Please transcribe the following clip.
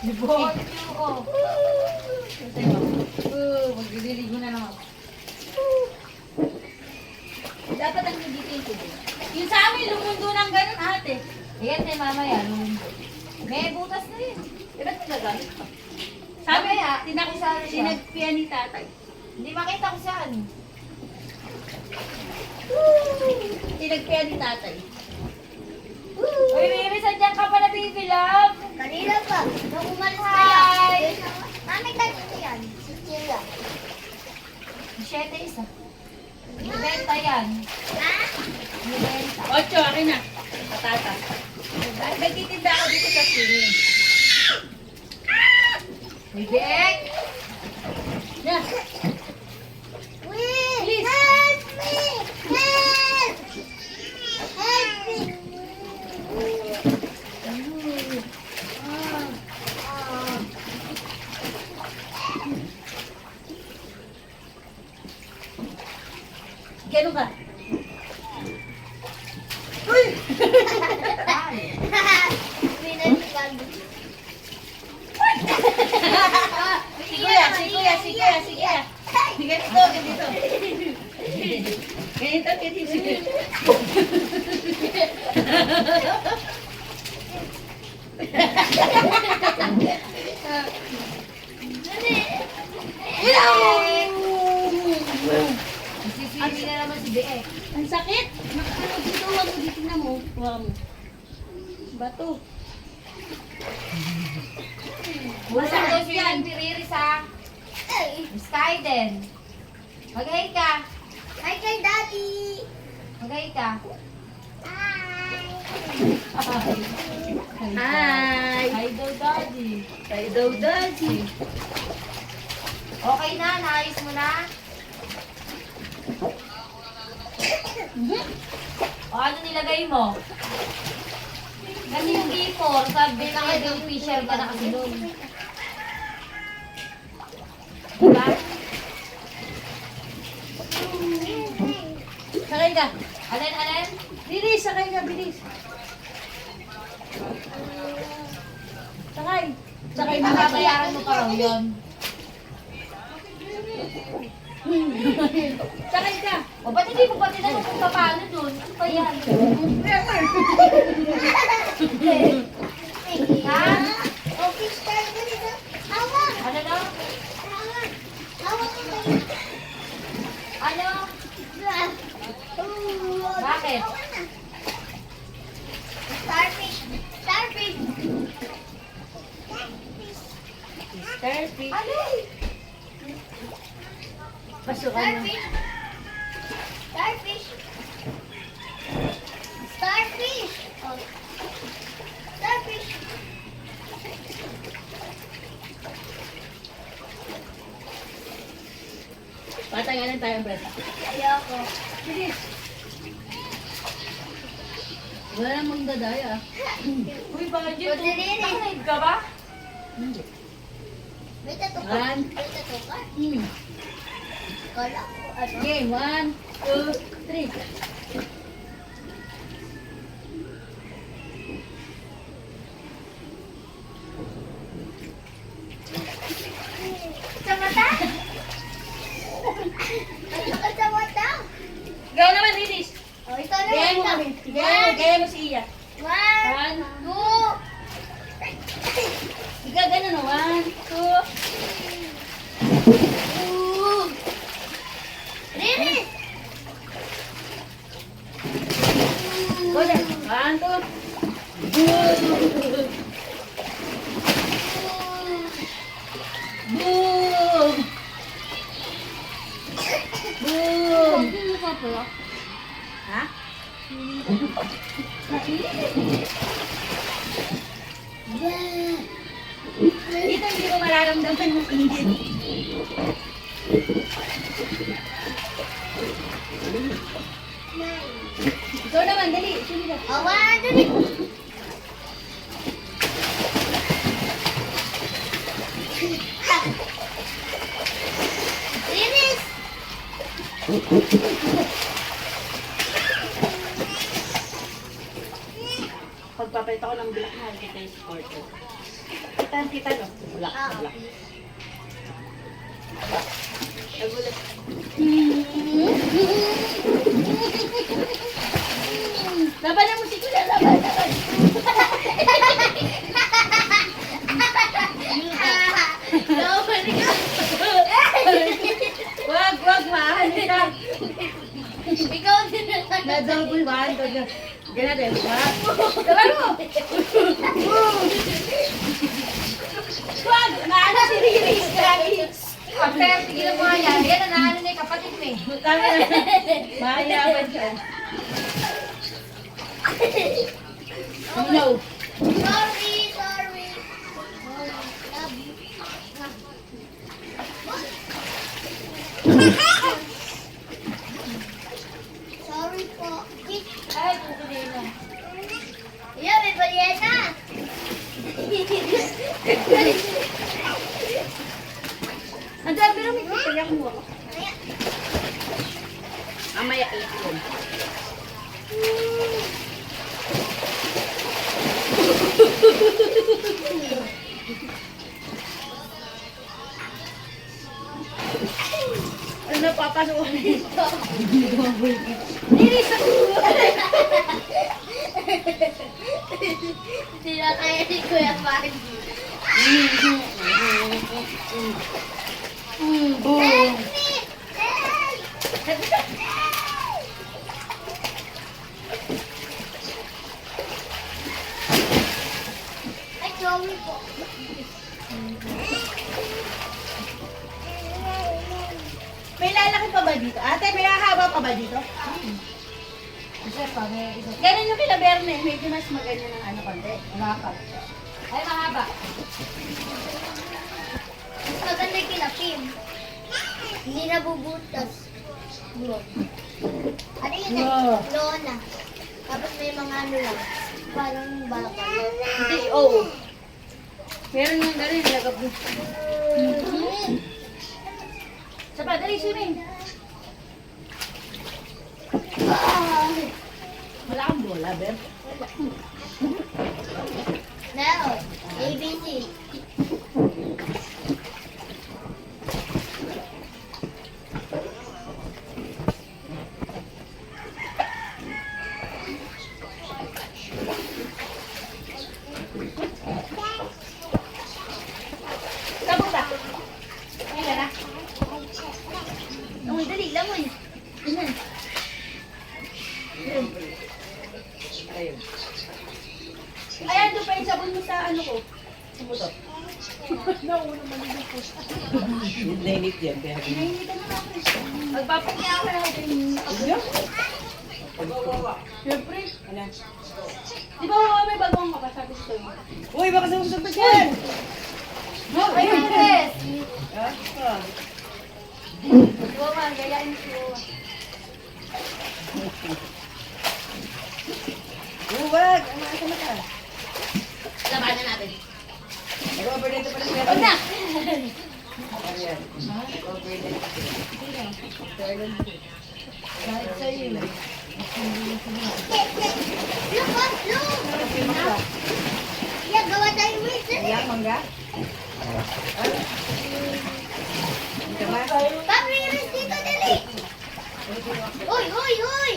Libot. Magliligo na naman. Dapat ang dito yung tubo. Yung sa amin, lumundo ng ganun ate. Ayan kay mama yan, lumundo. May butas na yun. Eh, ba't nagagamit pa? Sabi, tinagpian ni tatay. Hindi makita ko saan. Tinagpian ni tatay. Uy, baby, sadyan ka pa na, baby love? Kanina pa. Nung umalis na Hi! yan. Mami, kanina yan. Si Chila. 7 isa. Ibenta yan. Ha? Ibenta. 8, akin na. Patata. Nagtitinda ako dito sa sini. Bibig! Yan. Wait! Help me! Help! Help me! Gano'n ka? Pinalikan. Si kuya. Ganito. Ganito. Sisili na naman si Beek. Ang sakit. Ano dito, wag mo dito na mo. Huwag mo. Bato. Masang daw si Yan Piriris ha. Ay! Sky din. Mag-hi ka. Hi kay Daddy! Mag-hi ka. Hi! Hi. Hi daw, Daddy. Tayo daw, daddy. Okay na, naayos mo na. O ano nilagay mo? Kasi yung B4, sabi na kayo yung official ka na kasi doon. Diba? Sakay ka. Alin? Bilis, sakay ka, bilis. Sakay. Sakay na ka. Babayaran mo pa raw yun. Sakay ka. O ba't hindi mo pa tinanong kung paano doon? Ano ba yan? Ha? Oh, fish tayo dito. Hawak! Ano na? Hawak! Hawak ko tayo. Ano? Bakit? Starfish! Starfish! Starfish. Ano? Pasukan mo. Starfish! Starfish! Starfish! Oh. Starfish! Patangalan tayo, Brett. Ayoko. Bilis. Wala namang dadaya. Uy, bakit yun? Good din eh. Nakahive ka ba? Hindi. May tato ka? One. May tato ka? Hmm. Kala ko ano? Okay, 1, 2, 3. Sa mata? Tato ka sa mata? Ikaw naman, Lilis. Oh, ikaw na Gaya mo kami. Gaya mo si Iya. One, 1, two, ikaw ganun, 1, 2. Lilis! Go there. 1, 2. Boom! Boom! Boom! Ha? Dito hindi ko mararamdaman yung init. Ikaw naman, dali. Sino ka? Oh, one, dali. Lilis! Pagpapalit ako ng black na, kita yung supporter. Kita no? Black, black. Nagulat. Laban ang musiko na, laban. Wag, maahan ka. Ikaw din na Na-double one. Ganyan din. Laban mo. Wag, maahan si Riri. After, tigilan mo nga yan. Yan ang naano na yung kapatid mo eh. Mahayapan siya. No. Sorry. Love you. Sorry po. Ay, tutuloy na. Yeah, may balyena. Ang dami lang may kaya kumuha ko. Mamaya ulit yun. Ano na papasok ko dito? Nilisa ko! Hindi na kaya ni Kuya Pan. Boom! Ay, sorry po. May lalaki pa ba dito? Ate, may hahaba pa ba dito? Isa pa, may isa. Ganun yung kila Berne. Medyo mas maganda ng ano konti. Mahaba. Ay, mahaba. Mas maganda yung kina Pim. Hindi nabubutas. Ano yun eh? Wow. Lona. Tapos may mga ano lang. Parang bakal. Hindi, oo. Meron yung ganun, nilagap mo. Sa pa, dali, swimming. Wala kang bola, Ber. Now, ABC. Sabog ba? Ay, na. Ang dali, lamoy. Ganyan. Ayun. Ayan, doon pa yung sabon mo sa ano ko. Sa motor. Nauna malinig po. Nainit yan, kaya Nainitan na ako. Magpapakiya ako na natin yung abyo. Siyempre. Ano? Di ba may bagong kapasabi sa iyo? Uy, baka sa usap yan! Ay, Andres! Ah, Woman, gayain mo si Woman. Huwag! Ano asa na ka? Labanan natin. Nag-overnight pa lang Huwag na! Ayan. Overnight. Kahit sa'yo. Look! Yeah, gawa tayo with it. Ayan, mangga? Hindi ka ba? Pag-release dito, dali! Uy!